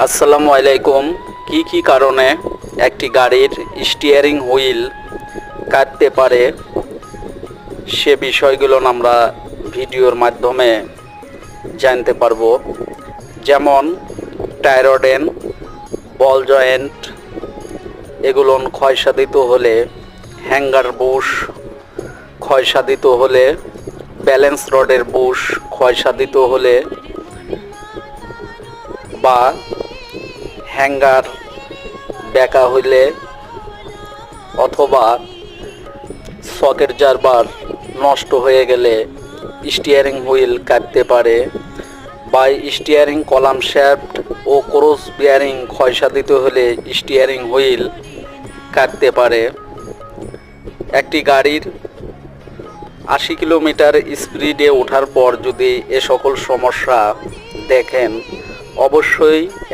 আসসালামু আলাইকুম। কি কারণে একটি গাড়ির স্টিয়ারিং হুইল কাটতে পারে সে বিষয়গুলো আমরা ভিডিওর মাধ্যমে জানতে পারবো। যেমন টায়ারোডেন, বল জয়েন্ট এগুলো ক্ষয়সাধিত হলে, হ্যাঙ্গার বুশ ক্ষয়সাধিত হলে, ব্যালেন্স রডের বুশ ক্ষয়সাধিত হলে বা হ্যাঙ্গার বেঁকা হইলে অথবা সকেট জারবার নষ্ট হয়ে গেলে স্টিয়ারিং হুইল কাটতে পারে, বা স্টিয়ারিং কলাম শ্যাফট ও ক্রস বিয়ারিং ক্ষয়সাধিত হলে স্টিয়ারিং হুইল কাটতে পারে। একটি গাড়ির 80 কিলোমিটার স্পিডে ওঠার পর যদি এ সকল সমস্যা দেখেন, অবশ্যই